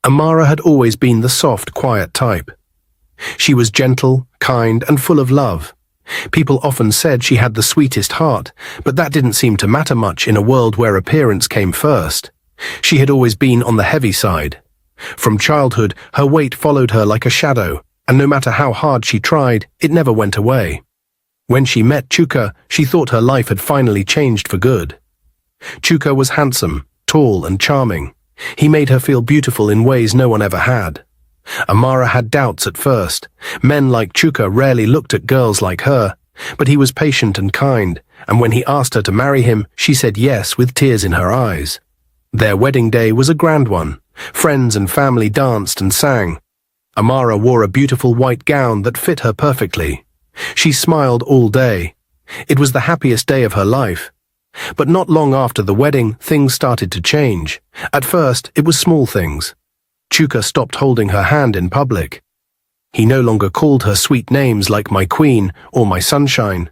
Amara had always been the soft, quiet type. She was gentle, kind, and full of love. People often said she had the sweetest heart, but that didn't seem to matter much in a world where appearance came first. She had always been on the heavy side. From childhood, her weight followed her like a shadow, and no matter how hard she tried, it never went away. When she met Chuka, she thought her life had finally changed for good. Chuka was handsome, tall, and charming. He made her feel beautiful in ways no one ever had. Amara had doubts at first. Men like Chuka rarely looked at girls like her, but he was patient and kind, and when he asked her to marry him, she said yes with tears in her eyes. Their wedding day was a grand one. Friends and family danced and sang. Amara wore a beautiful white gown that fit her perfectly. She smiled all day. It was the happiest day of her life. But not long after the wedding, things started to change. At first, it was small things. Chuka stopped holding her hand in public. He no longer called her sweet names like my queen or my sunshine.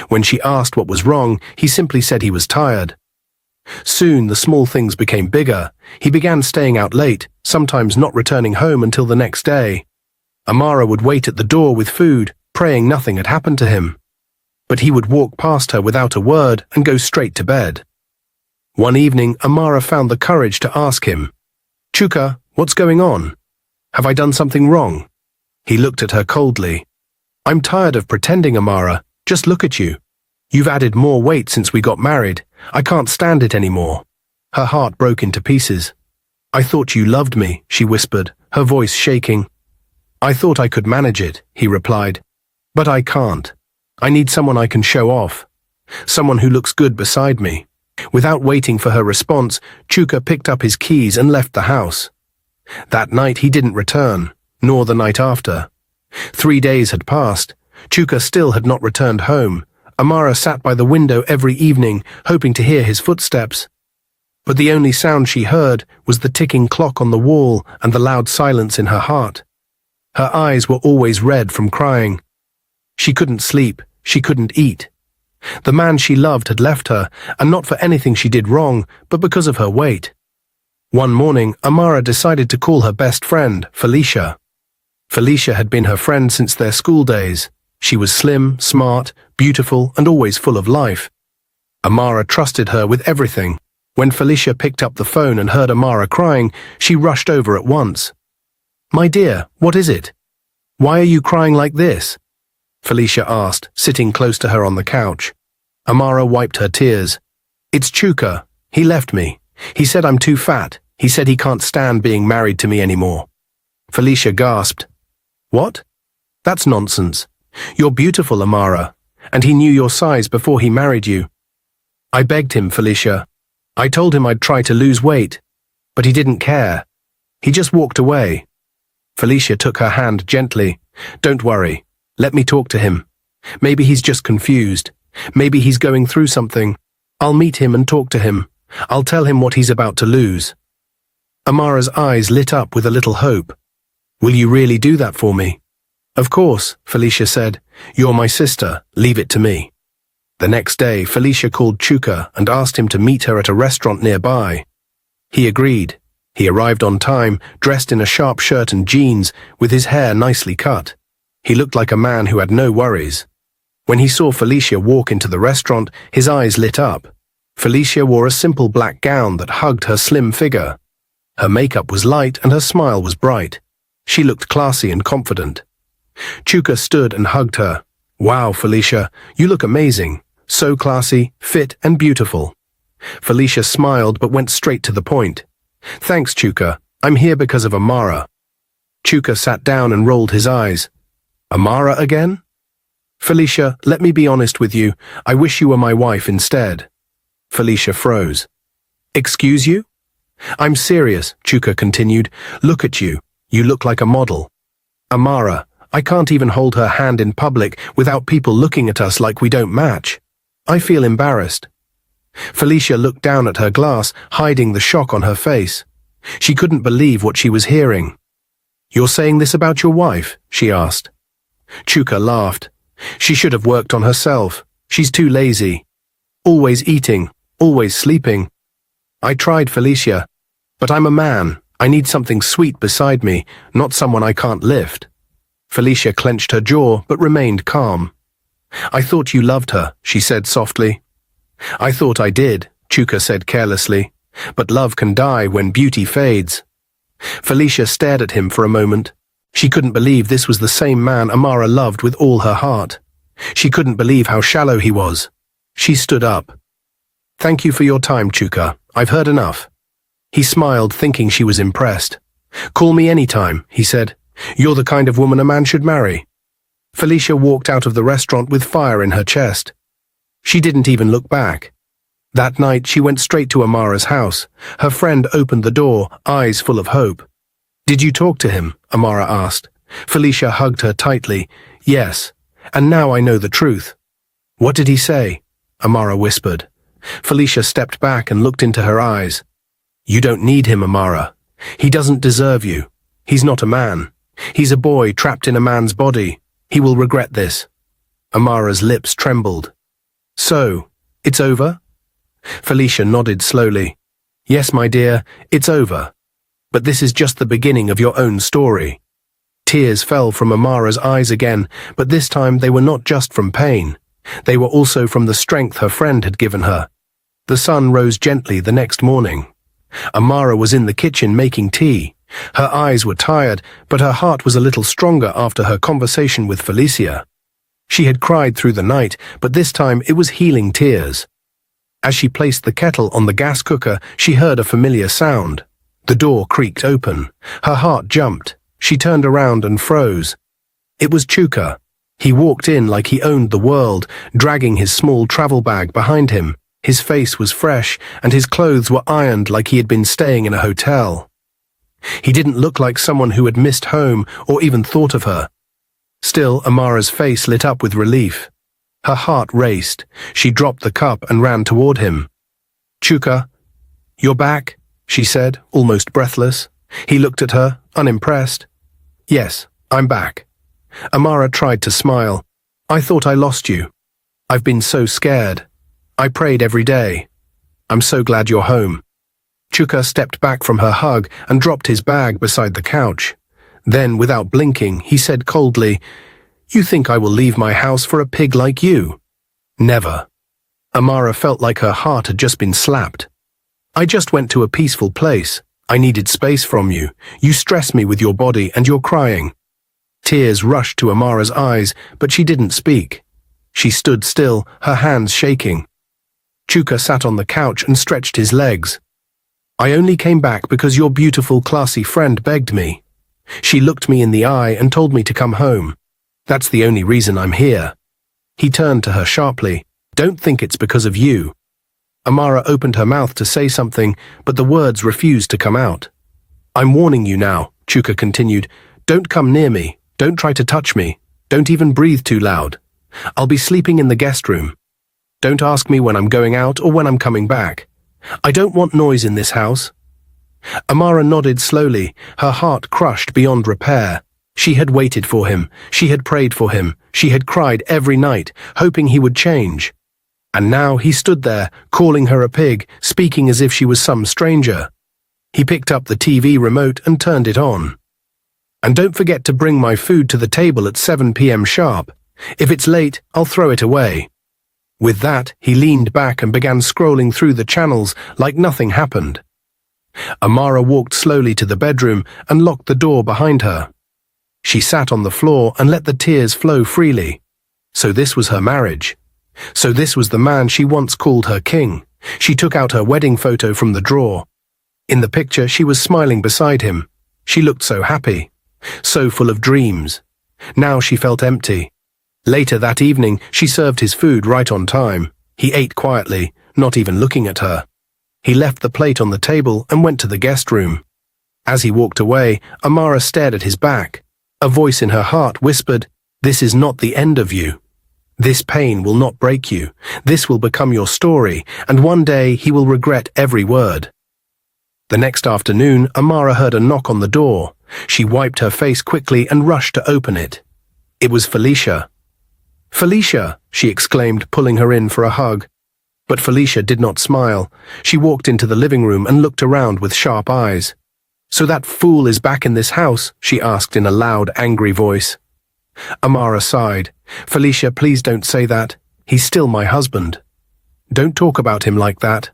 When she asked what was wrong, he simply said he was tired. Soon the small things became bigger. He began staying out late, sometimes not returning home until the next day. Amara would wait at the door with food, praying nothing had happened to him. But he would walk past her without a word and go straight to bed. One evening, Amara found the courage to ask him, "Chuka, what's going on? Have I done something wrong?" He looked at her coldly. "I'm tired of pretending, Amara. Just look at you. You've added more weight since we got married. I can't stand it anymore." Her heart broke into pieces. "I thought you loved me," she whispered, her voice shaking. "I thought I could manage it," he replied. "But I can't. I need someone I can show off. Someone who looks good beside me." Without waiting for her response, Chuka picked up his keys and left the house. That night he didn't return, nor the night after. 3 days had passed. Chuka still had not returned home. Amara sat by the window every evening, hoping to hear his footsteps. But the only sound she heard was the ticking clock on the wall and the loud silence in her heart. Her eyes were always red from crying. She couldn't sleep, she couldn't eat. The man she loved had left her, and not for anything she did wrong, but because of her weight. One morning, Amara decided to call her best friend, Felicia. Felicia had been her friend since their school days. She was slim, smart, beautiful, and always full of life. Amara trusted her with everything. When Felicia picked up the phone and heard Amara crying, she rushed over at once. "My dear, what is it? Why are you crying like this?" Felicia asked, sitting close to her on the couch. Amara wiped her tears. "It's Chuka. He left me. He said I'm too fat. He said he can't stand being married to me anymore." Felicia gasped. "What? That's nonsense. You're beautiful, Amara, and he knew your size before he married you." "I begged him, Felicia. I told him I'd try to lose weight, but he didn't care. He just walked away." Felicia took her hand gently. "Don't worry. Let me talk to him. Maybe he's just confused. Maybe he's going through something. I'll meet him and talk to him. I'll tell him what he's about to lose." Amara's eyes lit up with a little hope. "Will you really do that for me?" "Of course," Felicia said. "You're my sister. Leave it to me." The next day, Felicia called Chuka and asked him to meet her at a restaurant nearby. He agreed. He arrived on time, dressed in a sharp shirt and jeans, with his hair nicely cut. He looked like a man who had no worries. When he saw Felicia walk into the restaurant, his eyes lit up. Felicia wore a simple black gown that hugged her slim figure. Her makeup was light and her smile was bright. She looked classy and confident. Chuka stood and hugged her. "Wow, Felicia, you look amazing. So classy, fit, and beautiful." Felicia smiled but went straight to the point. "Thanks, Chuka. I'm here because of Amara." Chuka sat down and rolled his eyes. "Amara again?" "Felicia, let me be honest with you. I wish you were my wife instead." Felicia froze. "Excuse you?" "I'm serious," Chuka continued. "Look at you. You look like a model. Amara, I can't even hold her hand in public without people looking at us like we don't match. I feel embarrassed." Felicia looked down at her glass, hiding the shock on her face. She couldn't believe what she was hearing. "You're saying this about your wife?" she asked. Chuka laughed. "She should have worked on herself. She's too lazy. Always eating, always sleeping. I tried, Felicia, but I'm a man. I need something sweet beside me, not someone I can't lift. Felicia clenched her jaw but remained calm. I thought you loved her, she said softly. I thought I did, Chuka said carelessly, but love can die when beauty fades. Felicia stared at him for a moment. She couldn't believe this was the same man Amara loved with all her heart. She couldn't believe how shallow he was. She stood up. Thank you for your time, Chuka. I've heard enough. He smiled, thinking she was impressed. Call me anytime, he said. You're the kind of woman a man should marry. Felicia walked out of the restaurant with fire in her chest. She didn't even look back. That night she went straight to Amara's house. Her friend opened the door, eyes full of hope. Did you talk to him? Amara asked. Felicia hugged her tightly. Yes, and now I know the truth. What did he say? Amara whispered. Felicia stepped back and looked into her eyes. You don't need him, Amara. He doesn't deserve you. He's not a man. He's a boy trapped in a man's body. He will regret this. Amara's lips trembled. So, it's over? Felicia nodded slowly. Yes, my dear, it's over. But this is just the beginning of your own story. Tears fell from Amara's eyes again, but this time they were not just from pain. They were also from the strength her friend had given her. The sun rose gently the next morning. Amara was in the kitchen making tea. Her eyes were tired, but her heart was a little stronger after her conversation with Felicia. She had cried through the night, but this time it was healing tears. As she placed the kettle on the gas cooker, she heard a familiar sound. The door creaked open. Her heart jumped. She turned around and froze. It was Chuka. He walked in like he owned the world, dragging his small travel bag behind him. His face was fresh, and his clothes were ironed like he had been staying in a hotel. He didn't look like someone who had missed home or even thought of her. Still, Amara's face lit up with relief. Her heart raced. She dropped the cup and ran toward him. Chuka, you're back, she said, almost breathless. He looked at her, unimpressed. Yes, I'm back. Amara tried to smile. I thought I lost you. I've been so scared. I prayed every day. I'm so glad you're home. Chuka stepped back from her hug and dropped his bag beside the couch. Then, without blinking, he said coldly, You think I will leave my house for a pig like you? Never. Amara felt like her heart had just been slapped. I just went to a peaceful place. I needed space from you. You stress me with your body and you're crying. Tears rushed to Amara's eyes, but she didn't speak. She stood still, her hands shaking. Chuka sat on the couch and stretched his legs. I only came back because your beautiful, classy friend begged me. She looked me in the eye and told me to come home. That's the only reason I'm here. He turned to her sharply. Don't think it's because of you. Amara opened her mouth to say something, but the words refused to come out. I'm warning you now, Chuka continued. Don't come near me. Don't try to touch me. Don't even breathe too loud. I'll be sleeping in the guest room. Don't ask me when I'm going out or when I'm coming back. I don't want noise in this house. Amara nodded slowly, her heart crushed beyond repair. She had waited for him. She had prayed for him. She had cried every night, hoping he would change. And now he stood there, calling her a pig, speaking as if she was some stranger. He picked up the TV remote and turned it on. And don't forget to bring my food to the table at 7 p.m. sharp. If it's late, I'll throw it away. With that, he leaned back and began scrolling through the channels like nothing happened. Amara walked slowly to the bedroom and locked the door behind her. She sat on the floor and let the tears flow freely. So this was her marriage. So this was the man she once called her king. She took out her wedding photo from the drawer. In the picture, she was smiling beside him. She looked so happy, so full of dreams. Now she felt empty. Later that evening, she served his food right on time. He ate quietly, not even looking at her. He left the plate on the table and went to the guest room. As he walked away, Amara stared at his back. A voice in her heart whispered, This is not the end of you. This pain will not break you. This will become your story, and one day he will regret every word. The next afternoon, Amara heard a knock on the door. She wiped her face quickly and rushed to open it. It was Felicia. Felicia, she exclaimed, pulling her in for a hug. But Felicia did not smile. She walked into the living room and looked around with sharp eyes. "So that fool is back in this house?" she asked in a loud, angry voice. Amara sighed. "Felicia, please don't say that. He's still my husband." "Don't talk about him like that."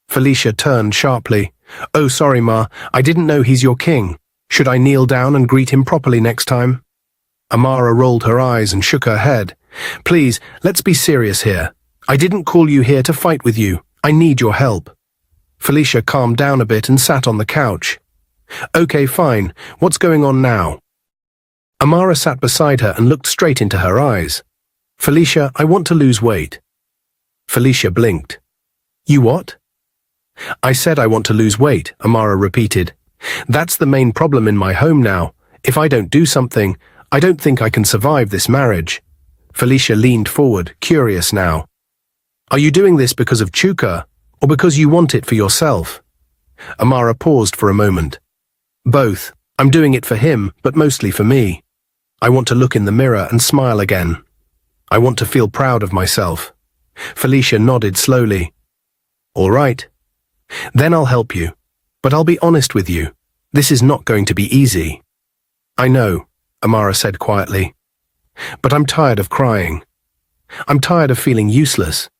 Felicia turned sharply. "Oh, sorry, Ma. I didn't know he's your king. Should I kneel down and greet him properly next time?" Amara rolled her eyes and shook her head. "Please, let's be serious here. I didn't call you here to fight with you. I need your help." Felicia calmed down a bit and sat on the couch. "Okay, fine. What's going on now?" Amara sat beside her and looked straight into her eyes. "Felicia, I want to lose weight." Felicia blinked. "You what?" "I said I want to lose weight," Amara repeated. "That's the main problem in my home now. If I don't do something, I don't think I can survive this marriage." Felicia leaned forward, curious now. "Are you doing this because of Chuka, or because you want it for yourself?" Amara paused for a moment. "Both. I'm doing it for him, but mostly for me. I want to look in the mirror and smile again. I want to feel proud of myself." Felicia nodded slowly. "All right. Then I'll help you. But I'll be honest with you. This is not going to be easy." "I know," Amara said quietly. "But I'm tired of crying. I'm tired of feeling useless."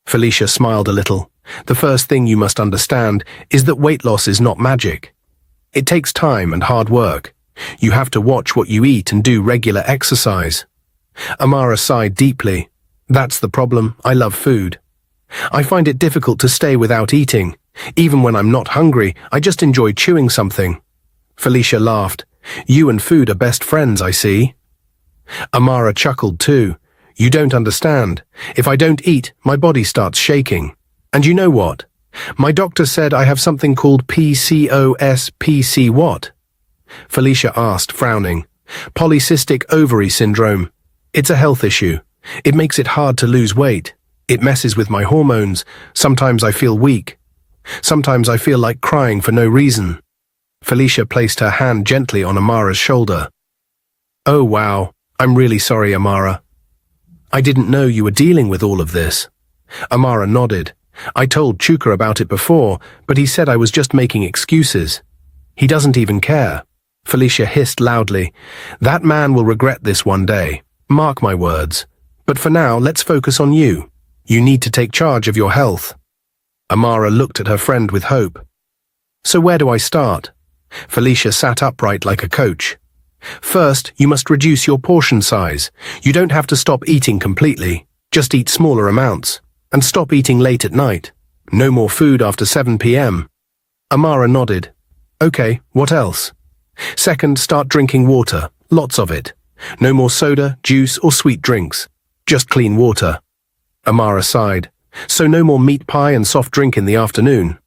Felicia smiled a little. "The first thing you must understand is that weight loss is not magic. It takes time and hard work. You have to watch what you eat and do regular exercise." Amara sighed deeply. "That's the problem. I love food. I find it difficult to stay without eating. Even when I'm not hungry, I just enjoy chewing something." Felicia laughed. "You and food are best friends, I see." Amara chuckled too. "You don't understand. If I don't eat, my body starts shaking. And you know what? My doctor said I have something called PCOS. PC what?" Felicia asked, frowning. "Polycystic ovary syndrome. It's a health issue. It makes it hard to lose weight. It messes with my hormones. Sometimes I feel weak. Sometimes I feel like crying for no reason." Felicia placed her hand gently on Amara's shoulder. "Oh, wow. I'm really sorry, Amara. I didn't know you were dealing with all of this." Amara nodded. "I told Chuka about it before, but he said I was just making excuses. He doesn't even care." Felicia hissed loudly. "That man will regret this one day. Mark my words. But for now, let's focus on you. You need to take charge of your health." Amara looked at her friend with hope. "So where do I start?" Felicia sat upright like a coach. "First, you must reduce your portion size. You don't have to stop eating completely. Just eat smaller amounts. And stop eating late at night. No more food after 7 p.m. Amara nodded. "Okay, what else?" "Second, start drinking water. Lots of it. No more soda, juice, or sweet drinks. Just clean water." Amara sighed. "So no more meat pie and soft drink in the afternoon?"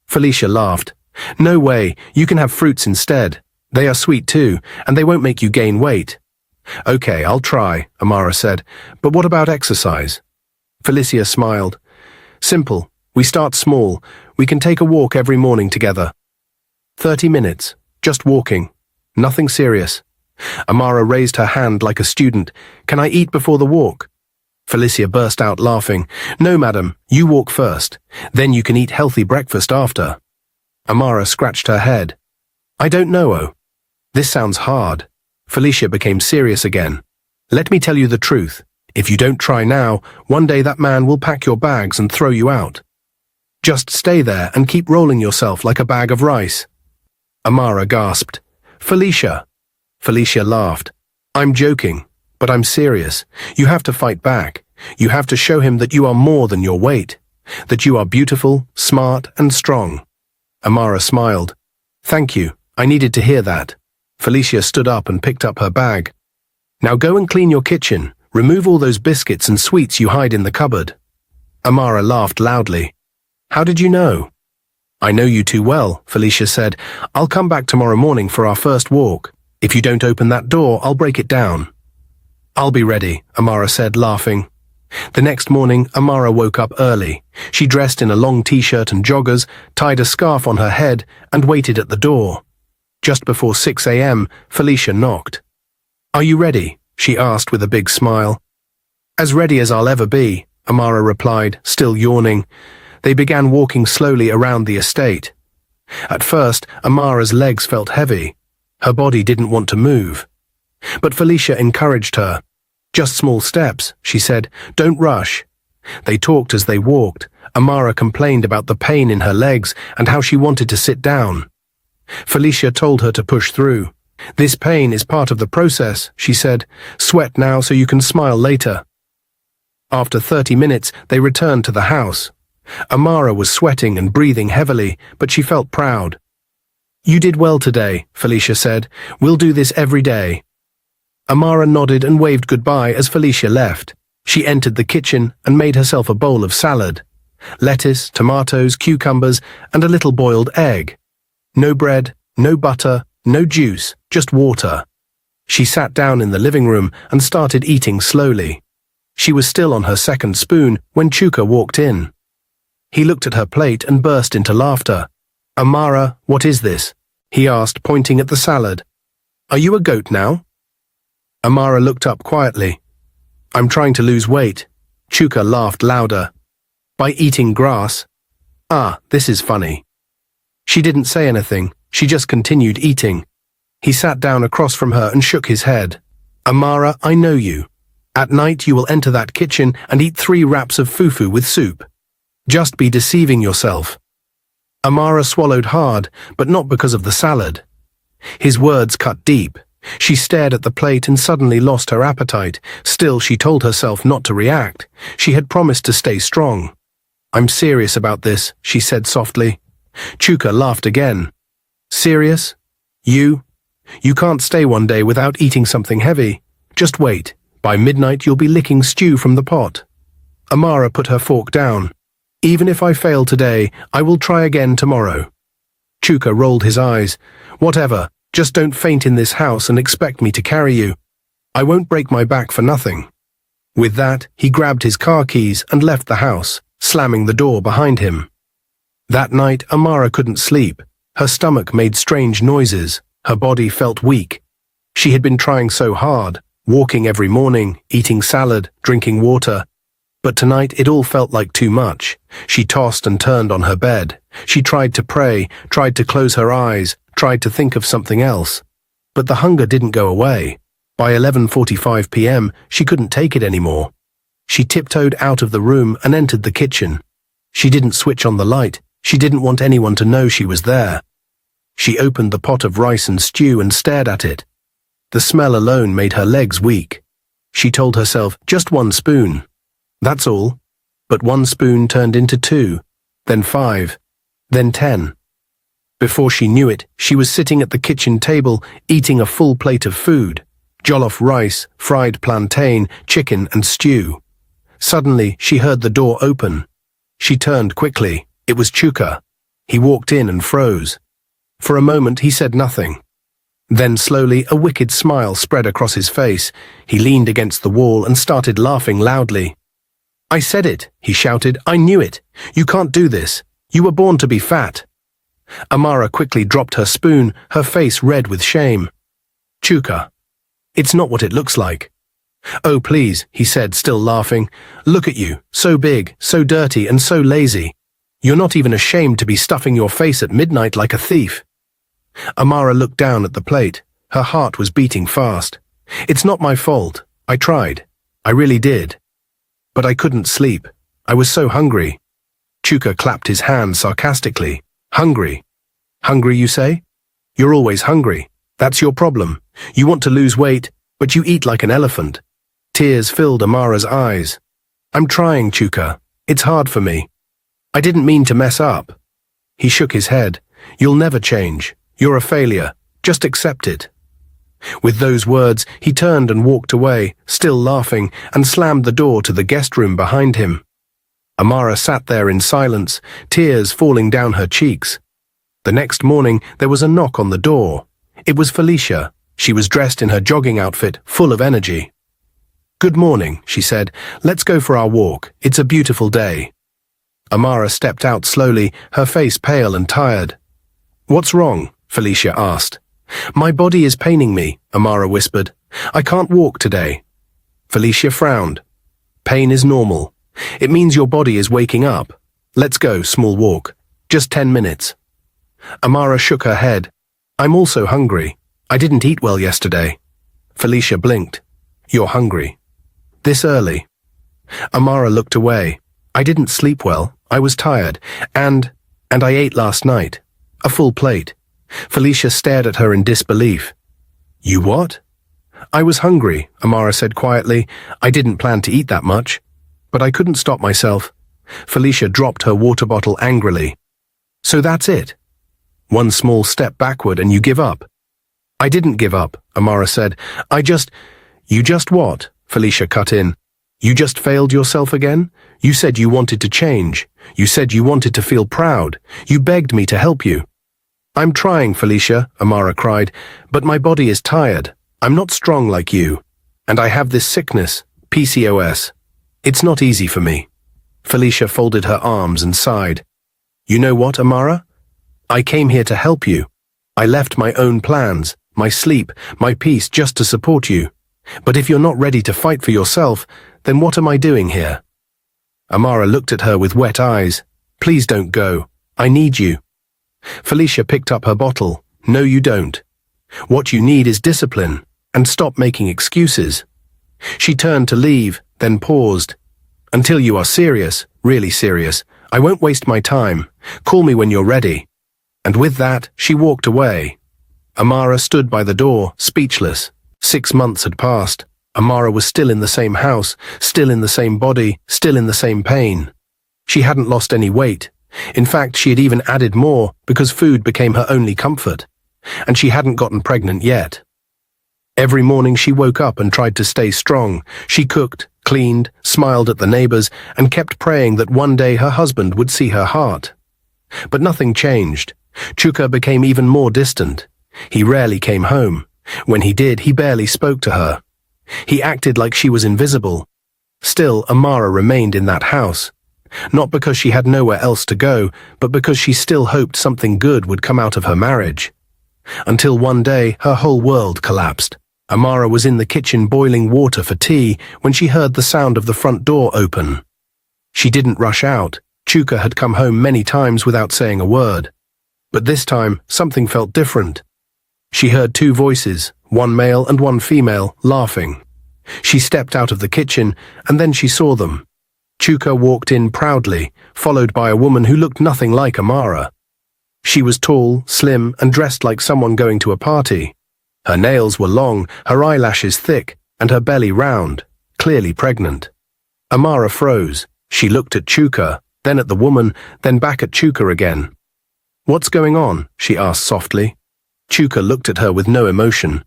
Felicia laughed. "No way, you can have fruits instead. They are sweet too, and they won't make you gain weight." "Okay, I'll try," Amara said. "But what about exercise?" Felicia smiled. "Simple. We start small. We can take a walk every morning together. 30 minutes. Just walking. Nothing serious." Amara raised her hand like a student. "Can I eat before the walk?" Felicia burst out laughing. "No, madam, you walk first. Then you can eat healthy breakfast after." Amara scratched her head. "I don't know, oh. This sounds hard." Felicia became serious again. "Let me tell you the truth. If you don't try now, one day that man will pack your bags and throw you out. Just stay there and keep rolling yourself like a bag of rice." Amara gasped. "Felicia." Felicia laughed. "I'm joking, but I'm serious. You have to fight back. You have to show him that you are more than your weight, that you are beautiful, smart, and strong." Amara smiled. "Thank you. I needed to hear that." Felicia stood up and picked up her bag. "Now go and clean your kitchen. Remove all those biscuits and sweets you hide in the cupboard." Amara laughed loudly. "How did you know?" "I know you too well," Felicia said. "I'll come back tomorrow morning for our first walk. If you don't open that door, I'll break it down." "I'll be ready," Amara said, laughing. The next morning, Amara woke up early. She dressed in a long t-shirt and joggers, tied a scarf on her head, and waited at the door. Just before 6 a.m., Felicia knocked. "Are you ready?" she asked with a big smile. "As ready as I'll ever be," Amara replied, still yawning. They began walking slowly around the estate. At first, Amara's legs felt heavy. Her body didn't want to move. But Felicia encouraged her. "Just small steps," she said. "Don't rush." They talked as they walked. Amara complained about the pain in her legs and how she wanted to sit down. Felicia told her to push through. "This pain is part of the process," she said. "Sweat now so you can smile later." After 30 minutes, they returned to the house. Amara was sweating and breathing heavily, but she felt proud. "You did well today," Felicia said. "We'll do this every day." Amara nodded and waved goodbye as Felicia left. She entered the kitchen and made herself a bowl of salad. Lettuce, tomatoes, cucumbers, and a little boiled egg. No bread, no butter, no juice, just water. She sat down in the living room and started eating slowly. She was still on her second spoon when Chuka walked in. He looked at her plate and burst into laughter. "Amara, what is this?" he asked, pointing at the salad. "Are you a goat now?" Amara looked up quietly. "I'm trying to lose weight." Chuka laughed louder. "By eating grass?" "Ah, this is funny." She didn't say anything, she just continued eating. He sat down across from her and shook his head. "Amara, I know you. At night you will enter that kitchen and eat 3 wraps of fufu with soup. Just be deceiving yourself." Amara swallowed hard, but not because of the salad. His words cut deep. She stared at the plate and suddenly lost her appetite. Still, she told herself not to react. She had promised to stay strong. "I'm serious about this," she said softly. Chuka laughed again. "Serious? You can't stay one day without eating something heavy. Just wait. By midnight you'll be licking stew from the pot." Amara put her fork down. "Even if I fail today, I will try again tomorrow." Chuka rolled his eyes. "Whatever. Just don't faint in this house and expect me to carry you. I won't break my back for nothing." With that, he grabbed his car keys and left the house, slamming the door behind him. That night, Amara couldn't sleep. Her stomach made strange noises. Her body felt weak. She had been trying so hard, walking every morning, eating salad, drinking water. But tonight it all felt like too much. She tossed and turned on her bed. She tried to pray, tried to close her eyes, tried to think of something else. But the hunger didn't go away. By 11:45 p.m., she couldn't take it anymore. She tiptoed out of the room and entered the kitchen. She didn't switch on the light. She didn't want anyone to know she was there. She opened the pot of rice and stew and stared at it. The smell alone made her legs weak. She told herself, just 1 spoon. That's all. But 1 spoon turned into 2, then 5, then 10. Before she knew it, she was sitting at the kitchen table, eating a full plate of food. Jollof rice, fried plantain, chicken and stew. Suddenly, she heard the door open. She turned quickly. It was Chuka. He walked in and froze. For a moment, he said nothing. Then slowly, a wicked smile spread across his face. He leaned against the wall and started laughing loudly. "I said it," he shouted. "I knew it. You can't do this. You were born to be fat." Amara quickly dropped her spoon, her face red with shame. "Chuka, it's not what it looks like." "Oh, please," he said, still laughing. "Look at you, so big, so dirty, and so lazy. You're not even ashamed to be stuffing your face at midnight like a thief." Amara looked down at the plate. Her heart was beating fast. "It's not my fault. I tried. I really did. But I couldn't sleep. I was so hungry." Chuka clapped his hands sarcastically. "Hungry? Hungry, you say? You're always hungry. That's your problem. You want to lose weight, but you eat like an elephant." Tears filled Amara's eyes. "I'm trying, Chuka. It's hard for me. I didn't mean to mess up." He shook his head. "You'll never change. You're a failure. Just accept it." With those words, he turned and walked away, still laughing, and slammed the door to the guest room behind him. Amara sat there in silence, tears falling down her cheeks. The next morning, there was a knock on the door. It was Felicia. She was dressed in her jogging outfit, full of energy. "Good morning," she said. "Let's go for our walk. It's a beautiful day." Amara stepped out slowly, her face pale and tired. "What's wrong?" Felicia asked. "My body is paining me," Amara whispered. "I can't walk today." Felicia frowned. "Pain is normal. It means your body is waking up. Let's go, small walk. Just 10 minutes." Amara shook her head. I'm also hungry. I didn't eat well yesterday. Felicia blinked. You're hungry. This early? Amara looked away. I didn't sleep well. I was tired. And I ate last night. A full plate. Felicia stared at her in disbelief. You what? I was hungry, Amara said quietly. I didn't plan to eat that much. But I couldn't stop myself. Felicia dropped her water bottle angrily. So that's it? One small step backward and you give up? I didn't give up, Amara said. You just what? Felicia cut in. You just failed yourself again? You said you wanted to change. You said you wanted to feel proud. You begged me to help you. I'm trying, Felicia, Amara cried, but my body is tired. I'm not strong like you. And I have this sickness, PCOS. It's not easy for me. Felicia folded her arms and sighed. You know what, Amara? I came here to help you. I left my own plans, my sleep, my peace just to support you. But if you're not ready to fight for yourself, then what am I doing here? Amara looked at her with wet eyes. Please don't go. I need you. Felicia picked up her bottle. No, you don't. What you need is discipline, and stop making excuses. She turned to leave, then paused. Until you are serious, really serious, I won't waste my time. Call me when you're ready. And with that, she walked away. Amara stood by the door, speechless. 6 months had passed. Amara was still in the same house, still in the same body, still in the same pain. She hadn't lost any weight. In fact, she had even added more because food became her only comfort. And she hadn't gotten pregnant yet. Every morning she woke up and tried to stay strong. She cooked, cleaned, smiled at the neighbors, and kept praying that one day her husband would see her heart. But nothing changed. Chuka became even more distant. He rarely came home. When he did, he barely spoke to her. He acted like she was invisible. Still, Amara remained in that house. Not because she had nowhere else to go, but because she still hoped something good would come out of her marriage. Until one day, her whole world collapsed. Amara was in the kitchen boiling water for tea when she heard the sound of the front door open. She didn't rush out. Chuka had come home many times without saying a word. But this time, something felt different. She heard 2 voices, one male and one female, laughing. She stepped out of the kitchen, and then she saw them. Chuka walked in proudly, followed by a woman who looked nothing like Amara. She was tall, slim, and dressed like someone going to a party. Her nails were long, her eyelashes thick, and her belly round, clearly pregnant. Amara froze. She looked at Chuka, then at the woman, then back at Chuka again. What's going on? She asked softly. Chuka looked at her with no emotion.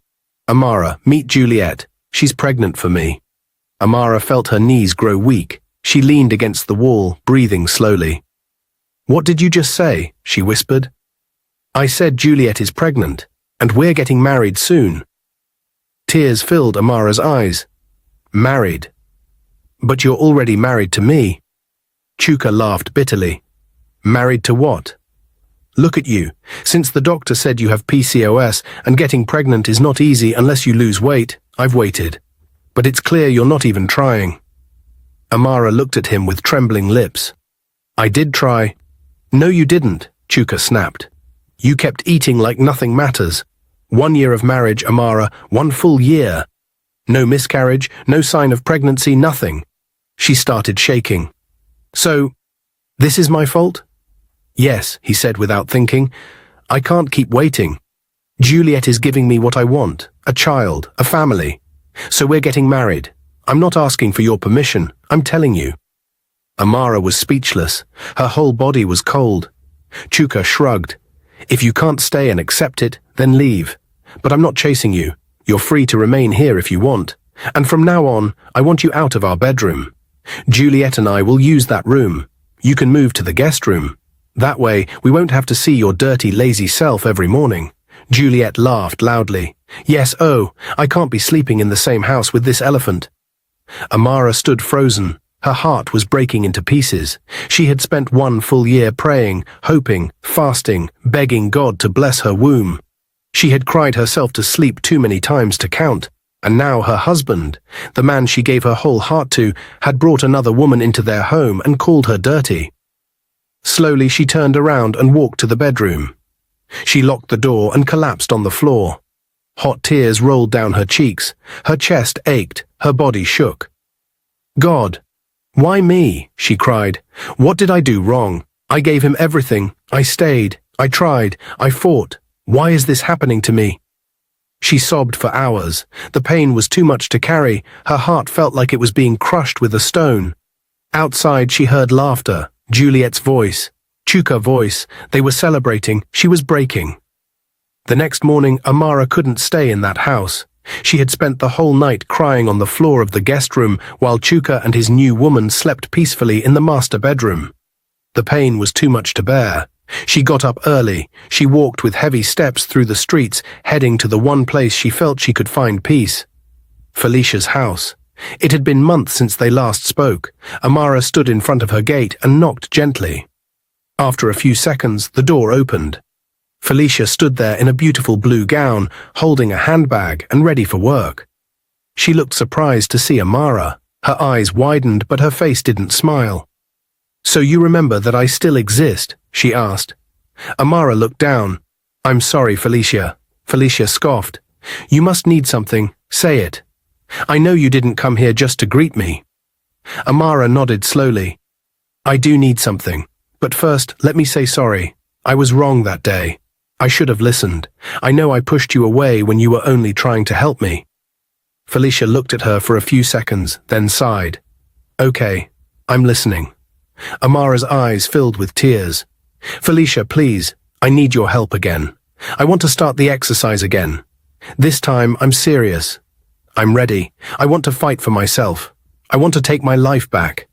Amara, meet Juliet. She's pregnant for me. Amara felt her knees grow weak. She leaned against the wall, breathing slowly. What did you just say? She whispered. I said Juliet is pregnant, and we're getting married soon. Tears filled Amara's eyes. Married? But you're already married to me. Chuka laughed bitterly. Married to what? Look at you. Since the doctor said you have PCOS and getting pregnant is not easy unless you lose weight, I've waited. But it's clear you're not even trying. Amara looked at him with trembling lips. I did try. No, you didn't, Chuka snapped. You kept eating like nothing matters. 1 year of marriage, Amara, 1 full year. No miscarriage, no sign of pregnancy, nothing. She started shaking. So, this is my fault? Yes, he said without thinking. I can't keep waiting. Juliet is giving me what I want, a child, a family. So we're getting married. I'm not asking for your permission, I'm telling you. Amara was speechless. Her whole body was cold. Chuka shrugged. If you can't stay and accept it, then leave. But I'm not chasing you. You're free to remain here if you want. And from now on, I want you out of our bedroom. Juliet and I will use that room. You can move to the guest room. That way, we won't have to see your dirty, lazy self every morning. Juliet laughed loudly. Yes, oh, I can't be sleeping in the same house with this elephant. Amara stood frozen. Her heart was breaking into pieces. She had spent 1 full year praying, hoping, fasting, begging God to bless her womb. She had cried herself to sleep too many times to count, and now her husband, the man she gave her whole heart to, had brought another woman into their home and called her dirty. Slowly she turned around and walked to the bedroom. She locked the door and collapsed on the floor. Hot tears rolled down her cheeks. Her chest ached. Her body shook. God, why me? She cried. What did I do wrong? I gave him everything. I stayed. I tried. I fought. Why is this happening to me? She sobbed for hours. The pain was too much to carry. Her heart felt like it was being crushed with a stone. Outside she heard laughter. Juliet's voice. Chuka's voice. They were celebrating. She was breaking. The next morning, Amara couldn't stay in that house. She had spent the whole night crying on the floor of the guest room while Chuka and his new woman slept peacefully in the master bedroom. The pain was too much to bear. She got up early. She walked with heavy steps through the streets, heading to the one place she felt she could find peace. Felicia's house. It had been months since they last spoke. Amara stood in front of her gate and knocked gently. After a few seconds, the door opened. Felicia stood there in a beautiful blue gown, holding a handbag and ready for work. She looked surprised to see Amara. Her eyes widened, but her face didn't smile. "So you remember that I still exist?" she asked. Amara looked down. "I'm sorry, Felicia." Felicia scoffed. "You must need something. Say it. I know you didn't come here just to greet me." Amara nodded slowly. "I do need something. But first, let me say sorry. I was wrong that day. I should have listened. I know I pushed you away when you were only trying to help me." Felicia looked at her for a few seconds, then sighed. "Okay, I'm listening." Amara's eyes filled with tears. "Felicia, please, I need your help again. I want to start the exercise again. This time, I'm serious. I'm ready. I want to fight for myself. I want to take my life back."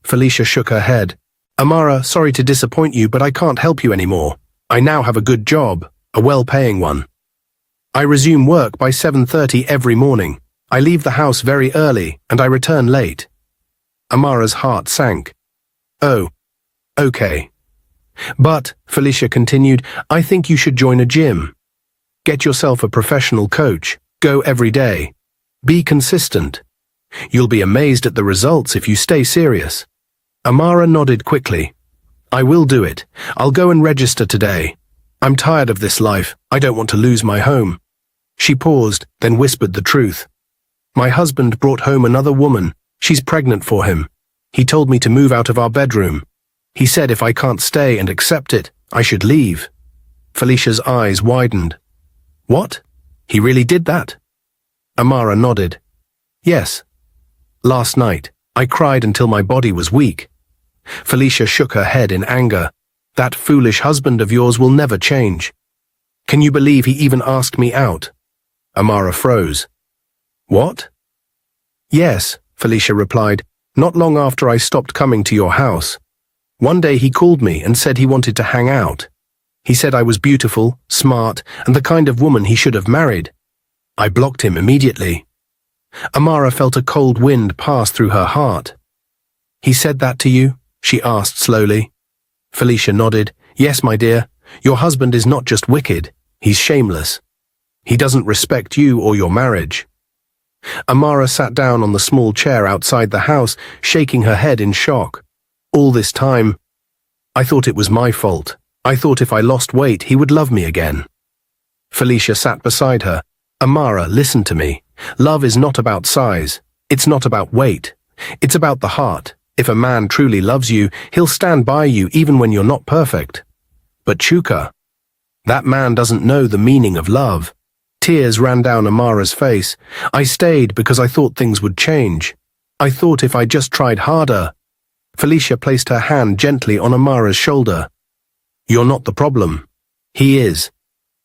Felicia shook her head. "Amara, sorry to disappoint you, but I can't help you anymore. I now have a good job, a well-paying one. I resume work by 7:30 every morning. I leave the house very early, and I return late." Amara's heart sank. "Oh, okay. But," Felicia continued, "I think you should join a gym. Get yourself a professional coach. Go every day. Be consistent. You'll be amazed at the results if you stay serious." Amara nodded quickly. "I will do it. I'll go and register today. I'm tired of this life. I don't want to lose my home." She paused, then whispered the truth. "My husband brought home another woman. She's pregnant for him. He told me to move out of our bedroom. He said if I can't stay and accept it, I should leave." Felicia's eyes widened. "What? He really did that?" Amara nodded. "Yes. Last night, I cried until my body was weak." Felicia shook her head in anger. "That foolish husband of yours will never change. Can you believe he even asked me out?" Amara froze. "What?" "Yes," Felicia replied, "not long after I stopped coming to your house. One day he called me and said he wanted to hang out. He said I was beautiful, smart, and the kind of woman he should have married. I blocked him immediately." Amara felt a cold wind pass through her heart. "He said that to you?" she asked slowly. Felicia nodded. "Yes, my dear. Your husband is not just wicked, he's shameless. He doesn't respect you or your marriage." Amara sat down on the small chair outside the house, shaking her head in shock. "All this time, I thought it was my fault. I thought if I lost weight, he would love me again." Felicia sat beside her. "Amara, listen to me. Love is not about size. It's not about weight. It's about the heart. If a man truly loves you, he'll stand by you even when you're not perfect. But Chuka, that man doesn't know the meaning of love." Tears ran down Amara's face. "I stayed because I thought things would change. I thought if I just tried harder." Felicia placed her hand gently on Amara's shoulder. "You're not the problem. He is.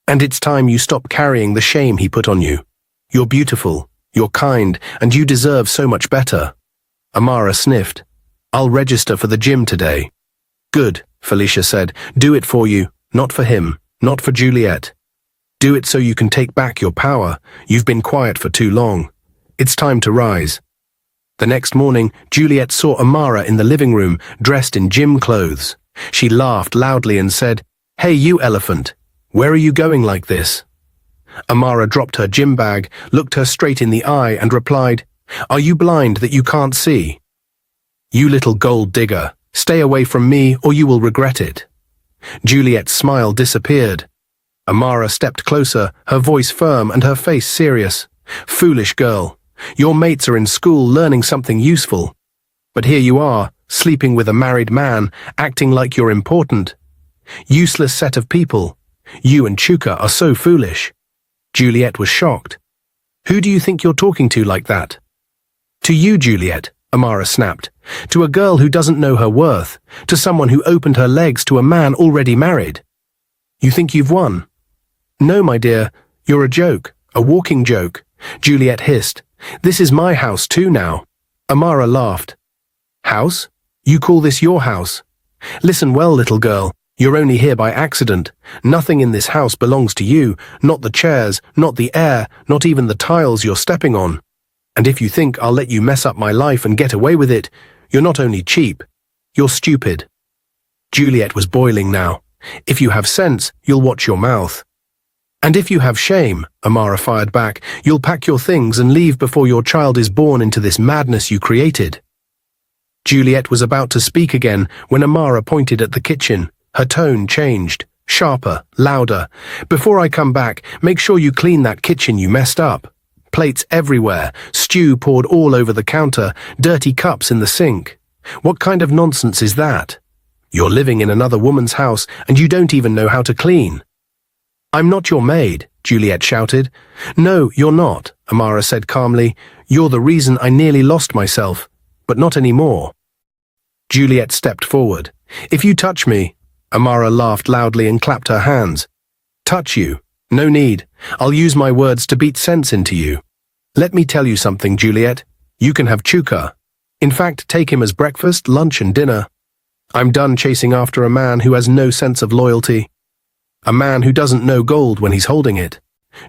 And it's time you stop carrying the shame he put on you. You're beautiful, you're kind, and you deserve so much better." Amara sniffed. "I'll register for the gym today." "Good," Felicia said. "Do it for you, not for him, not for Juliet. Do it so you can take back your power. You've been quiet for too long. It's time to rise." The next morning, Juliet saw Amara in the living room, dressed in gym clothes. She laughed loudly and said, "Hey, you elephant, where are you going like this?" Amara dropped her gym bag, looked her straight in the eye and replied, "Are you blind that you can't see? You little gold digger, stay away from me or you will regret it." Juliet's smile disappeared. Amara stepped closer, her voice firm and her face serious. Foolish girl. Your mates are in school learning something useful. But here you are, sleeping with a married man, acting like you're important. Useless set of people. You and Chuka are so foolish. Juliet was shocked. Who do you think you're talking to like that? To you, Juliet, Amara snapped. To a girl who doesn't know her worth. To someone who opened her legs to a man already married. You think you've won? No, my dear, you're a joke, a walking joke. Juliet hissed. This is my house too now. Amara laughed. House? You call this your house? Listen well, little girl. You're only here by accident. Nothing in this house belongs to you, not the chairs, not the air, not even the tiles you're stepping on. And if you think I'll let you mess up my life and get away with it, you're not only cheap, you're stupid. Juliet was boiling now. If you have sense, you'll watch your mouth. And if you have shame, Amara fired back, you'll pack your things and leave before your child is born into this madness you created. Juliet was about to speak again when Amara pointed at the kitchen. Her tone changed, sharper, louder. Before I come back, make sure you clean that kitchen you messed up. Plates everywhere, stew poured all over the counter, dirty cups in the sink. What kind of nonsense is that? You're living in another woman's house and you don't even know how to clean. I'm not your maid, Juliet shouted. No, you're not, Amara said calmly. You're the reason I nearly lost myself, but not anymore. Juliet stepped forward. If you touch me, Amara laughed loudly and clapped her hands. Touch you? No need. I'll use my words to beat sense into you. Let me tell you something, Juliet. You can have Chuka. In fact, take him as breakfast, lunch and dinner. I'm done chasing after a man who has no sense of loyalty. A man who doesn't know gold when he's holding it.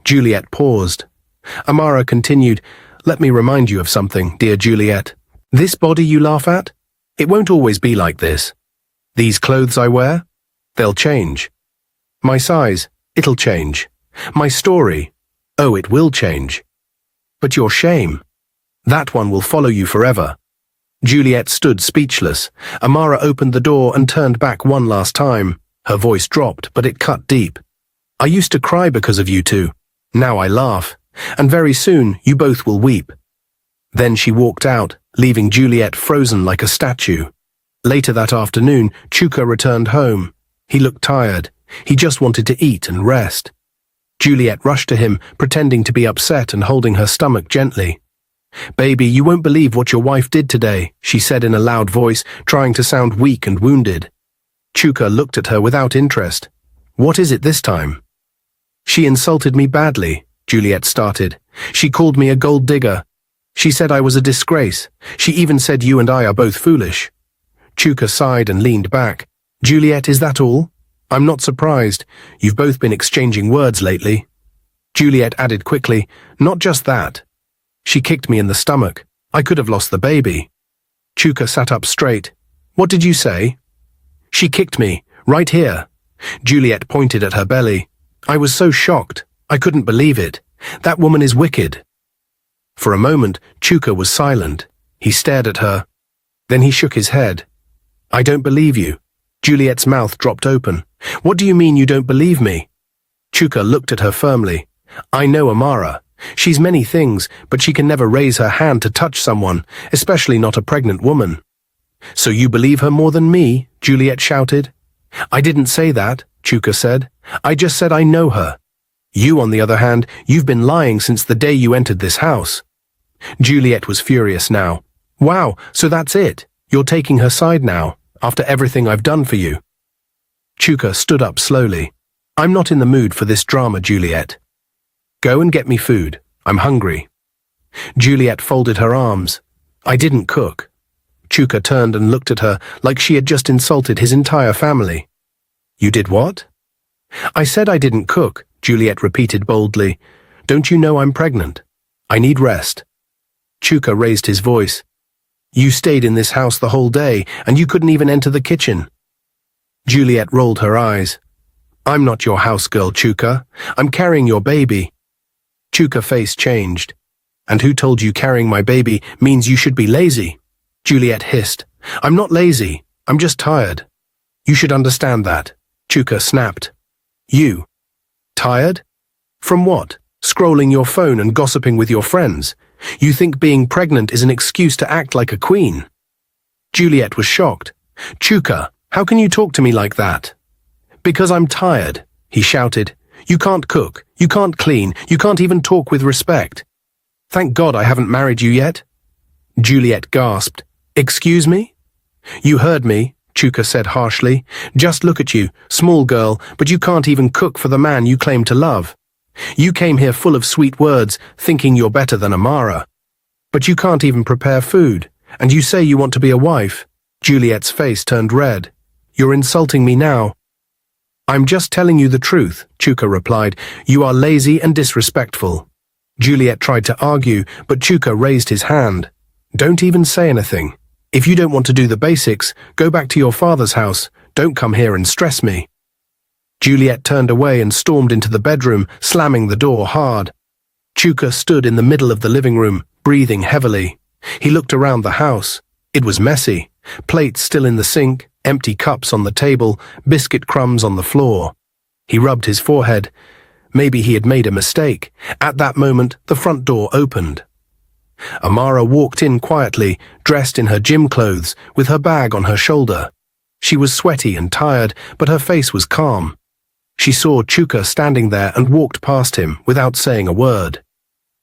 Juliet paused. Amara continued, Let me remind you of something, dear Juliet. This body you laugh at? It won't always be like this. These clothes I wear? They'll change. My size? It'll change. My story? Oh, it will change. But your shame? That one will follow you forever. Juliet stood speechless. Amara opened the door and turned back one last time. Her voice dropped, but it cut deep. I used to cry because of you two. Now I laugh. And very soon you both will weep. Then she walked out, leaving Juliet frozen like a statue. Later that afternoon, Chuka returned home. He looked tired. He just wanted to eat and rest. Juliet rushed to him, pretending to be upset and holding her stomach gently. Baby, you won't believe what your wife did today, she said in a loud voice, trying to sound weak and wounded. Chuka looked at her without interest. What is it this time? She insulted me badly, Juliet started. She called me a gold digger. She said I was a disgrace. She even said you and I are both foolish. Chuka sighed and leaned back. Juliet, is that all? I'm not surprised. You've both been exchanging words lately. Juliet added quickly, not just that. She kicked me in the stomach. I could have lost the baby. Chuka sat up straight. What did you say? She kicked me, right here. Juliet pointed at her belly. I was so shocked. I couldn't believe it. That woman is wicked. For a moment, Chuka was silent. He stared at her. Then he shook his head. I don't believe you. Juliet's mouth dropped open. What do you mean you don't believe me? Chuka looked at her firmly. I know Amara. She's many things, but she can never raise her hand to touch someone, especially not a pregnant woman. So you believe her more than me? Juliet shouted. I didn't say that, Chuka said. I just said I know her. You, on the other hand, you've been lying since the day you entered this house. Juliet was furious now. Wow, so that's it. You're taking her side now, after everything I've done for you. Chuka stood up slowly. I'm not in the mood for this drama, Juliet. Go and get me food. I'm hungry. Juliet folded her arms. I didn't cook. Chuka turned and looked at her like she had just insulted his entire family. You did what? I said I didn't cook, Juliet repeated boldly. Don't you know I'm pregnant? I need rest. Chuka raised his voice. You stayed in this house the whole day, and you couldn't even enter the kitchen. Juliet rolled her eyes. I'm not your house girl, Chuka. I'm carrying your baby. Chuka's face changed. And who told you carrying my baby means you should be lazy? Juliet hissed. I'm not lazy. I'm just tired. You should understand that. Chuka snapped. You. Tired? From what? Scrolling your phone and gossiping with your friends. You think being pregnant is an excuse to act like a queen? Juliet was shocked. Chuka, how can you talk to me like that? Because I'm tired, he shouted. You can't cook, you can't clean, you can't even talk with respect. Thank God I haven't married you yet. Juliet gasped. Excuse me? You heard me, Chuka said harshly. Just look at you, small girl, but you can't even cook for the man you claim to love. You came here full of sweet words, thinking you're better than Amara. But you can't even prepare food, and you say you want to be a wife. Juliet's face turned red. You're insulting me now. I'm just telling you the truth, Chuka replied. You are lazy and disrespectful. Juliet tried to argue, but Chuka raised his hand. Don't even say anything. If you don't want to do the basics, go back to your father's house. Don't come here and stress me. Juliet turned away and stormed into the bedroom, slamming the door hard. Chuka stood in the middle of the living room, breathing heavily. He looked around the house. It was messy. Plates still in the sink, empty cups on the table, biscuit crumbs on the floor. He rubbed his forehead. Maybe he had made a mistake. At that moment, the front door opened. Amara walked in quietly, dressed in her gym clothes, with her bag on her shoulder. She was sweaty and tired, but her face was calm. She saw Chuka standing there and walked past him without saying a word.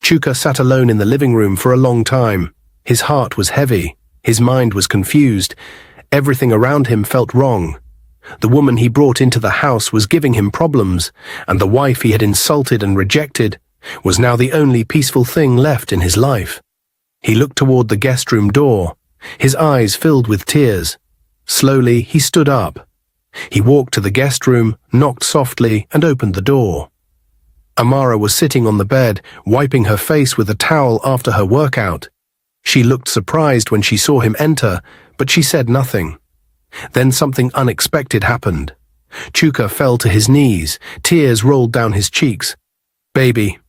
Chuka sat alone in the living room for a long time. His heart was heavy. His mind was confused. Everything around him felt wrong. The woman he brought into the house was giving him problems, and the wife he had insulted and rejected was now the only peaceful thing left in his life. He looked toward the guest room door, his eyes filled with tears. Slowly, he stood up. He walked to the guest room, knocked softly, and opened the door. Amara was sitting on the bed, wiping her face with a towel after her workout. She looked surprised when she saw him enter, but she said nothing. Then something unexpected happened. Chuka fell to his knees, tears rolled down his cheeks. Baby,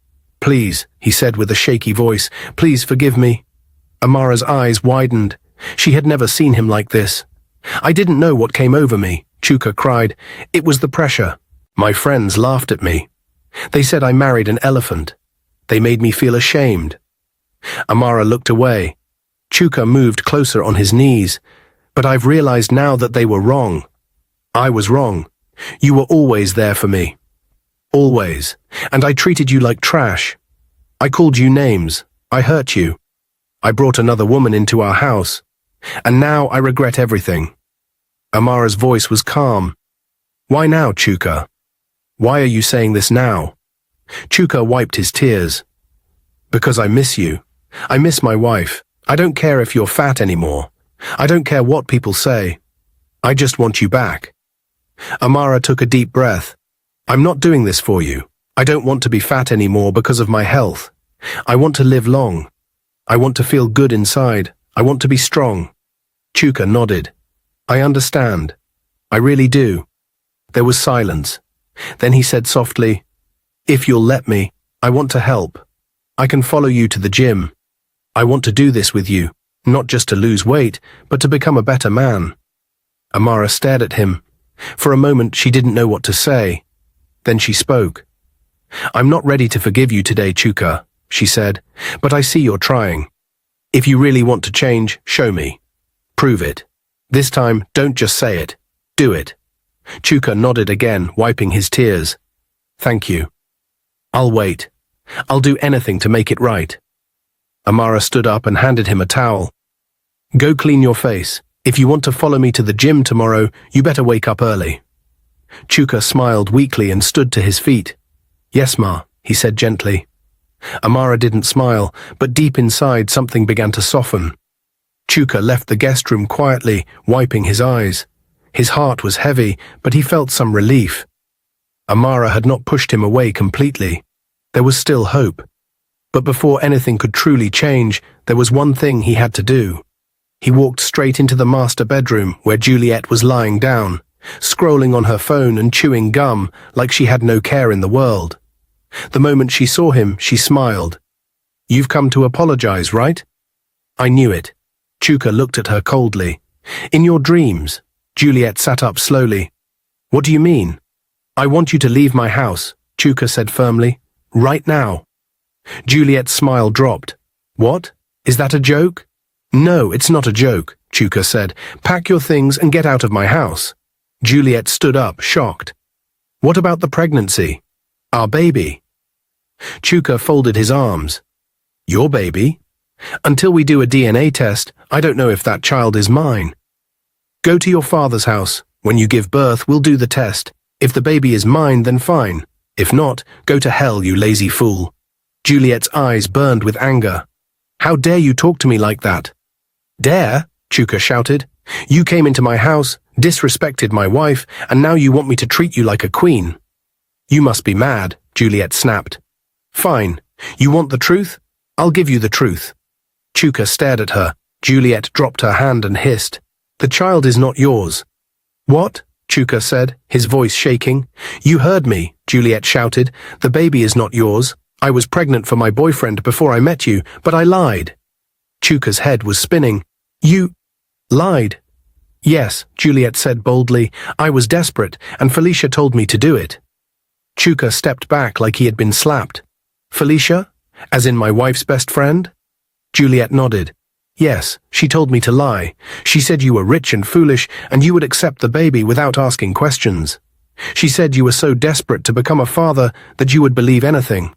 please, he said with a shaky voice, please forgive me. Amara's eyes widened. She had never seen him like this. I didn't know what came over me, Chuka cried. It was the pressure. My friends laughed at me. They said I married an elephant. They made me feel ashamed. Amara looked away. Chuka moved closer on his knees. But I've realized now that they were wrong. I was wrong. You were always there for me. Always. And I treated you like trash. I called you names. I hurt you. I brought another woman into our house. And now I regret everything. Amara's voice was calm. Why now, Chuka? Why are you saying this now? Chuka wiped his tears. Because I miss you. I miss my wife. I don't care if you're fat anymore. I don't care what people say. I just want you back. Amara took a deep breath. I'm not doing this for you. I don't want to be fat anymore because of my health. I want to live long. I want to feel good inside. I want to be strong. Chuka nodded. I understand. I really do. There was silence. Then he said softly, if you'll let me, I want to help. I can follow you to the gym. I want to do this with you. Not just to lose weight, but to become a better man. Amara stared at him. For a moment, she didn't know what to say. Then she spoke. I'm not ready to forgive you today, Chuka, she said, but I see you're trying. If you really want to change, show me. Prove it. This time, don't just say it. Do it. Chuka nodded again, wiping his tears. Thank you. I'll wait. I'll do anything to make it right. Amara stood up and handed him a towel. Go clean your face. If you want to follow me to the gym tomorrow, you better wake up early. Chuka smiled weakly and stood to his feet. Yes, Ma, he said gently. Amara didn't smile, but deep inside something began to soften. Chuka left the guest room quietly, wiping his eyes. His heart was heavy, but he felt some relief. Amara had not pushed him away completely. There was still hope. But before anything could truly change, there was one thing he had to do. He walked straight into the master bedroom where Juliet was lying down, scrolling on her phone and chewing gum like she had no care in the world. The moment she saw him, she smiled. You've come to apologize, right? I knew it. Chuka looked at her coldly. In your dreams. Juliet sat up slowly. What do you mean? I want you to leave my house. Chuka said firmly. Right now. Juliet's smile dropped. What? Is that a joke? No, it's not a joke, Chuka said. Pack your things and get out of my house. Juliet stood up, shocked. What about the pregnancy? Our baby? Chuka folded his arms. Your baby? Until we do a DNA test, I don't know if that child is mine. Go to your father's house. When you give birth, we'll do the test. If the baby is mine, then fine. If not, go to hell, you lazy fool. Juliet's eyes burned with anger. How dare you talk to me like that? Dare? Chuka shouted. You came into my house, disrespected my wife, and now you want me to treat you like a queen. You must be mad, Juliet snapped. Fine. You want the truth? I'll give you the truth. Chuka stared at her. Juliet dropped her hand and hissed. The child is not yours. What? Chuka said, his voice shaking. You heard me, Juliet shouted. The baby is not yours. I was pregnant for my boyfriend before I met you, but I lied. Chuka's head was spinning. You lied? Yes, Juliet said boldly. I was desperate, and Felicia told me to do it. Chuka stepped back like he had been slapped. Felicia? As in my wife's best friend? Juliet nodded. Yes, she told me to lie. She said you were rich and foolish, and you would accept the baby without asking questions. She said you were so desperate to become a father that you would believe anything.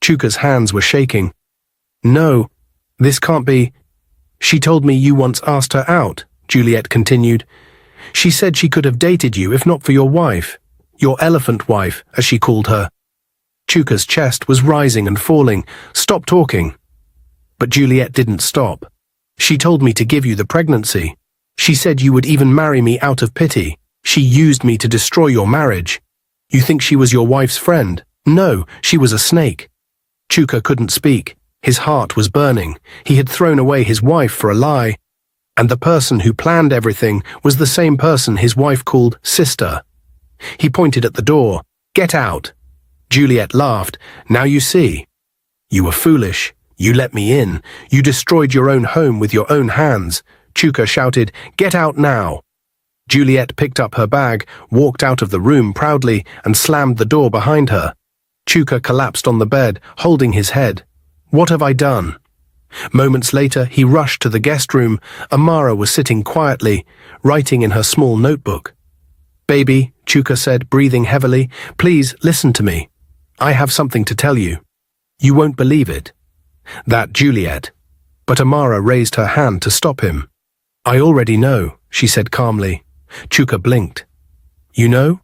Chuka's hands were shaking. No, this can't be. She told me you once asked her out, Juliet continued. She said she could have dated you if not for your wife. Your elephant wife, as she called her. Chuka's chest was rising and falling. Stop talking. But Juliet didn't stop. She told me to give you the pregnancy. She said you would even marry me out of pity. She used me to destroy your marriage. You think she was your wife's friend? No, she was a snake. Chuka couldn't speak. His heart was burning. He had thrown away his wife for a lie. And the person who planned everything was the same person his wife called sister. He pointed at the door. Get out. Juliet laughed. Now you see. You were foolish. You let me in. You destroyed your own home with your own hands. Chuka shouted, Get out now. Juliet picked up her bag, walked out of the room proudly, and slammed the door behind her. Chuka collapsed on the bed, holding his head. What have I done? Moments later, he rushed to the guest room. Amara was sitting quietly, writing in her small notebook. Baby, Chuka said, breathing heavily, please listen to me. I have something to tell you. You won't believe it. That Juliet. But Amara raised her hand to stop him. I already know, she said calmly. Chuka blinked. You know?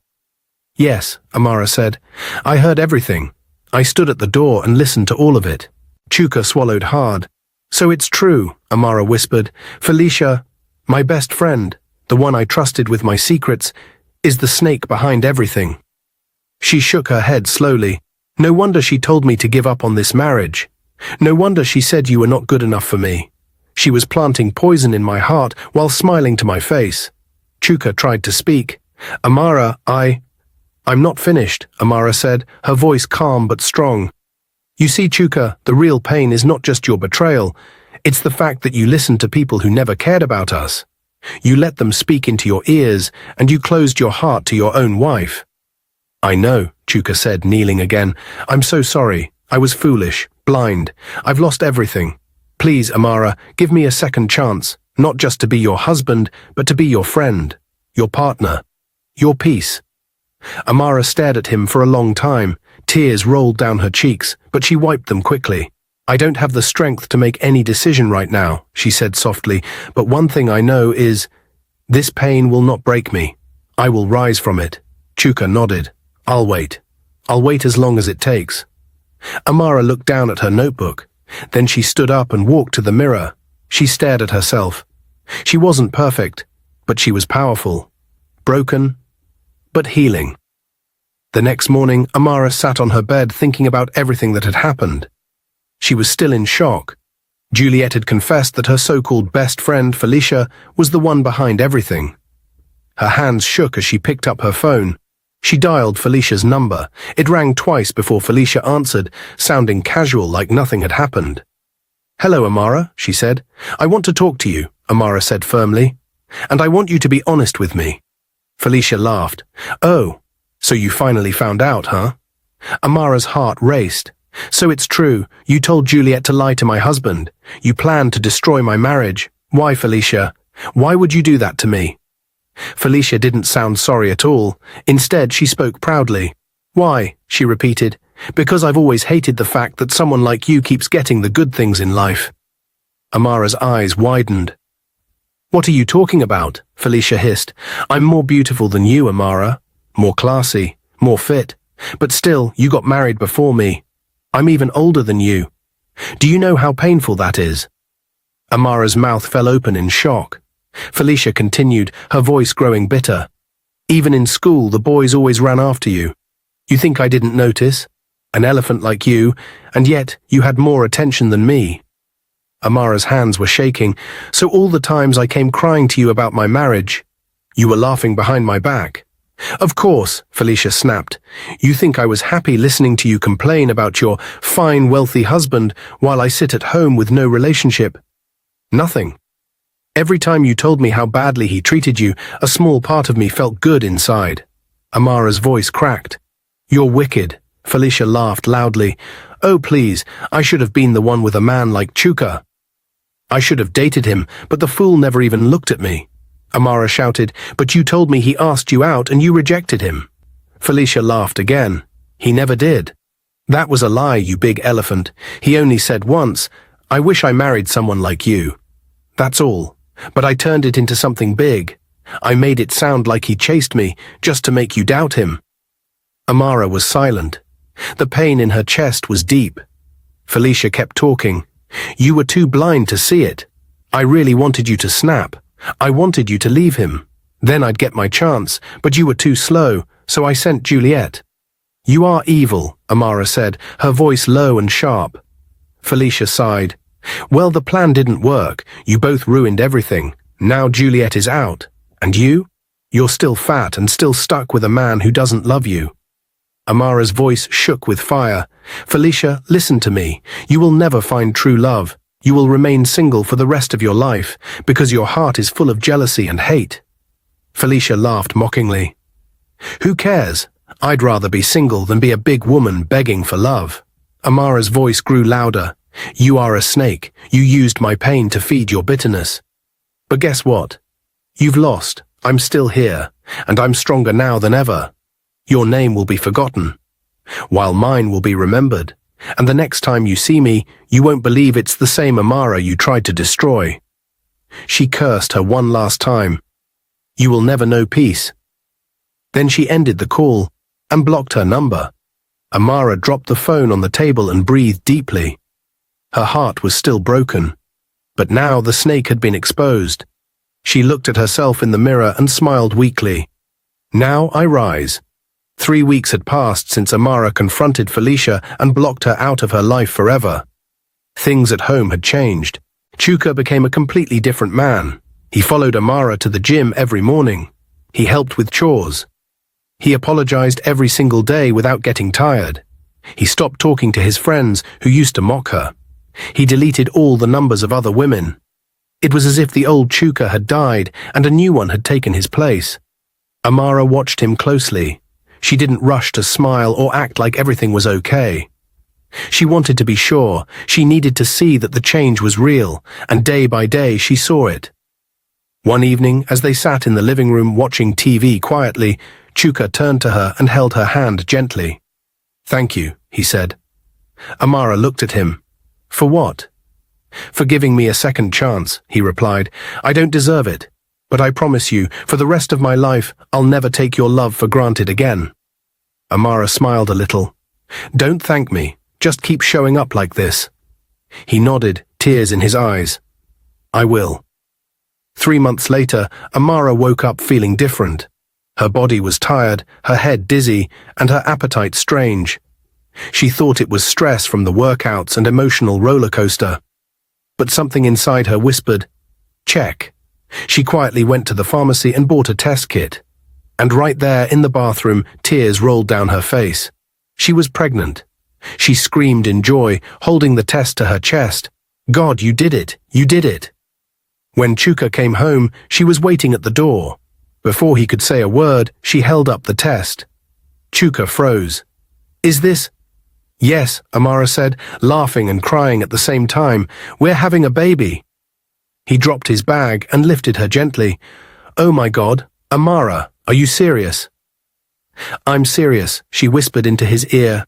Yes, Amara said. I heard everything. I stood at the door and listened to all of it. Chuka swallowed hard. So it's true, Amara whispered. Felicia, my best friend, the one I trusted with my secrets, is the snake behind everything. She shook her head slowly. No wonder she told me to give up on this marriage. No wonder she said you were not good enough for me. She was planting poison in my heart while smiling to my face. Chuka tried to speak. Amara, I'm not finished, Amara said, her voice calm but strong. You see, Chuka, the real pain is not just your betrayal. It's the fact that you listened to people who never cared about us. You let them speak into your ears, and you closed your heart to your own wife. I know, Chuka said, kneeling again. I'm so sorry. I was foolish, blind. I've lost everything. Please, Amara, give me a second chance, not just to be your husband, but to be your friend, your partner, your peace. Amara stared at him for a long time. Tears rolled down her cheeks, but she wiped them quickly. I don't have the strength to make any decision right now, she said softly, but one thing I know is, this pain will not break me. I will rise from it. Chuka nodded. I'll wait. I'll wait as long as it takes. Amara looked down at her notebook. Then she stood up and walked to the mirror. She stared at herself. She wasn't perfect, but she was powerful. Broken, but healing. The next morning, Amara sat on her bed thinking about everything that had happened. She was still in shock. Juliet had confessed that her so-called best friend, Felicia, was the one behind everything. Her hands shook as she picked up her phone. She dialed Felicia's number. It rang twice before Felicia answered, sounding casual like nothing had happened. Hello, Amara, she said. I want to talk to you, Amara said firmly. And I want you to be honest with me. Felicia laughed. Oh, so you finally found out, huh? Amara's heart raced. So it's true, you told Juliet to lie to my husband. You planned to destroy my marriage. Why, Felicia? Why would you do that to me? Felicia didn't sound sorry at all. Instead, she spoke proudly. Why, she repeated, because I've always hated the fact that someone like you keeps getting the good things in life. Amara's eyes widened. What are you talking about? Felicia hissed. I'm more beautiful than you, Amara. More classy, more fit. But still, you got married before me. I'm even older than you. Do you know how painful that is? Amara's mouth fell open in shock. Felicia continued, her voice growing bitter. Even in school, the boys always ran after you. You think I didn't notice? An elephant like you, and yet you had more attention than me. Amara's hands were shaking, so all the times I came crying to you about my marriage, you were laughing behind my back. Of course, Felicia snapped. You think I was happy listening to you complain about your fine, wealthy husband while I sit at home with no relationship? Nothing. Every time you told me how badly he treated you, a small part of me felt good inside. Amara's voice cracked. You're wicked. Felicia laughed loudly. Oh, please, I should have been the one with a man like Chuka. I should have dated him, but the fool never even looked at me. Amara shouted, but you told me he asked you out and you rejected him. Felicia laughed again. He never did. That was a lie, you big elephant. He only said once, I wish I married someone like you. That's all. But I turned it into something big. I made it sound like he chased me, just to make you doubt him. Amara was silent. The pain in her chest was deep. Felicia kept talking. You were too blind to see it. I really wanted you to snap. I wanted you to leave him. Then I'd get my chance, but you were too slow, so I sent Juliet. You are evil, Amara said, her voice low and sharp. Felicia sighed. Well, the plan didn't work. You both ruined everything. Now Juliet is out. And you? You're still fat and still stuck with a man who doesn't love you. Amara's voice shook with fire. Felicia, listen to me. You will never find true love. You will remain single for the rest of your life, because your heart is full of jealousy and hate. Felicia laughed mockingly. Who cares? I'd rather be single than be a big woman begging for love. Amara's voice grew louder. You are a snake. You used my pain to feed your bitterness. But guess what? You've lost. I'm still here, and I'm stronger now than ever. Your name will be forgotten, while mine will be remembered, and the next time you see me, you won't believe it's the same Amara you tried to destroy. She cursed her one last time. You will never know peace. Then she ended the call and blocked her number. Amara dropped the phone on the table and breathed deeply. Her heart was still broken, but now the snake had been exposed. She looked at herself in the mirror and smiled weakly. Now I rise. 3 weeks had passed since Amara confronted Felicia and blocked her out of her life forever. Things at home had changed. Chuka became a completely different man. He followed Amara to the gym every morning. He helped with chores. He apologized every single day without getting tired. He stopped talking to his friends who used to mock her. He deleted all the numbers of other women. It was as if the old Chuka had died and a new one had taken his place. Amara watched him closely. She didn't rush to smile or act like everything was okay. She wanted to be sure. She needed to see that the change was real, and day by day she saw it. One evening, as they sat in the living room watching TV quietly, Chuka turned to her and held her hand gently. Thank you, he said. Amara looked at him. For what? For giving me a second chance, he replied. I don't deserve it. But I promise you, for the rest of my life, I'll never take your love for granted again. Amara smiled a little. Don't thank me. Just keep showing up like this. He nodded, tears in his eyes. I will. 3 months later, Amara woke up feeling different. Her body was tired, her head dizzy, and her appetite strange. She thought it was stress from the workouts and emotional roller coaster. But something inside her whispered, check. She quietly went to the pharmacy and bought a test kit. And right there in the bathroom, tears rolled down her face. She was pregnant. She screamed in joy, holding the test to her chest. God, you did it! You did it! When Chuka came home, she was waiting at the door. Before he could say a word, she held up the test. Chuka froze. Is this— Yes, Amara said, laughing and crying at the same time. We're having a baby. He dropped his bag and lifted her gently. Oh my God, Amara, are you serious? I'm serious, she whispered into his ear.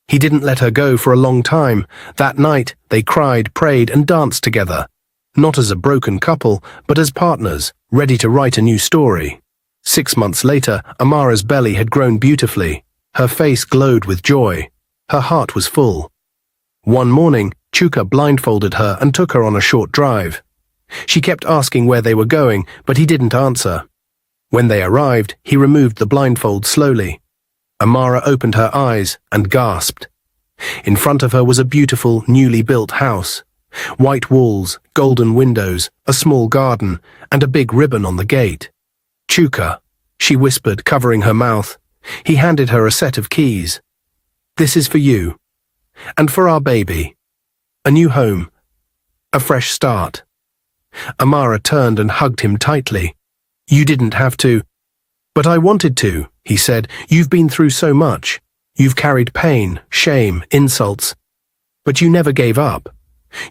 He didn't let her go for a long time. That night, they cried, prayed, and danced together. Not as a broken couple, but as partners, ready to write a new story. 6 months later, Amara's belly had grown beautifully. Her face glowed with joy. Her heart was full. One morning, Chuka blindfolded her and took her on a short drive. She kept asking where they were going, but he didn't answer. When they arrived, he removed the blindfold slowly. Amara opened her eyes and gasped. In front of her was a beautiful, newly built house. White walls, golden windows, a small garden, and a big ribbon on the gate. Chuka, she whispered, covering her mouth. He handed her a set of keys. This is for you. And for our baby. A new home. A fresh start. Amara turned and hugged him tightly. You didn't have to. But I wanted to, he said. You've been through so much. You've carried pain, shame, insults. But you never gave up.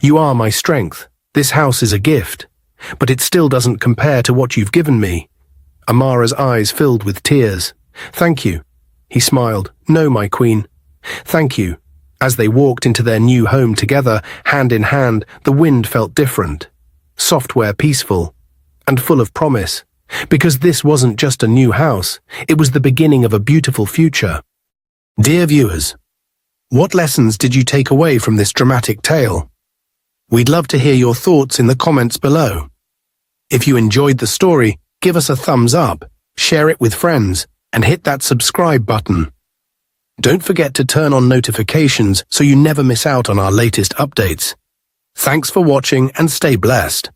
You are my strength. This house is a gift. But it still doesn't compare to what you've given me. Amara's eyes filled with tears. Thank you. He smiled. No, my queen. Thank you. As they walked into their new home together, hand in hand, the wind felt different. Software peaceful. And full of promise. Because this wasn't just a new house. It was the beginning of a beautiful future. Dear viewers, what lessons did you take away from this dramatic tale? We'd love to hear your thoughts in the comments below. If you enjoyed the story, give us a thumbs up, share it with friends, and hit that subscribe button. Don't forget to turn on notifications so you never miss out on our latest updates. Thanks for watching and stay blessed.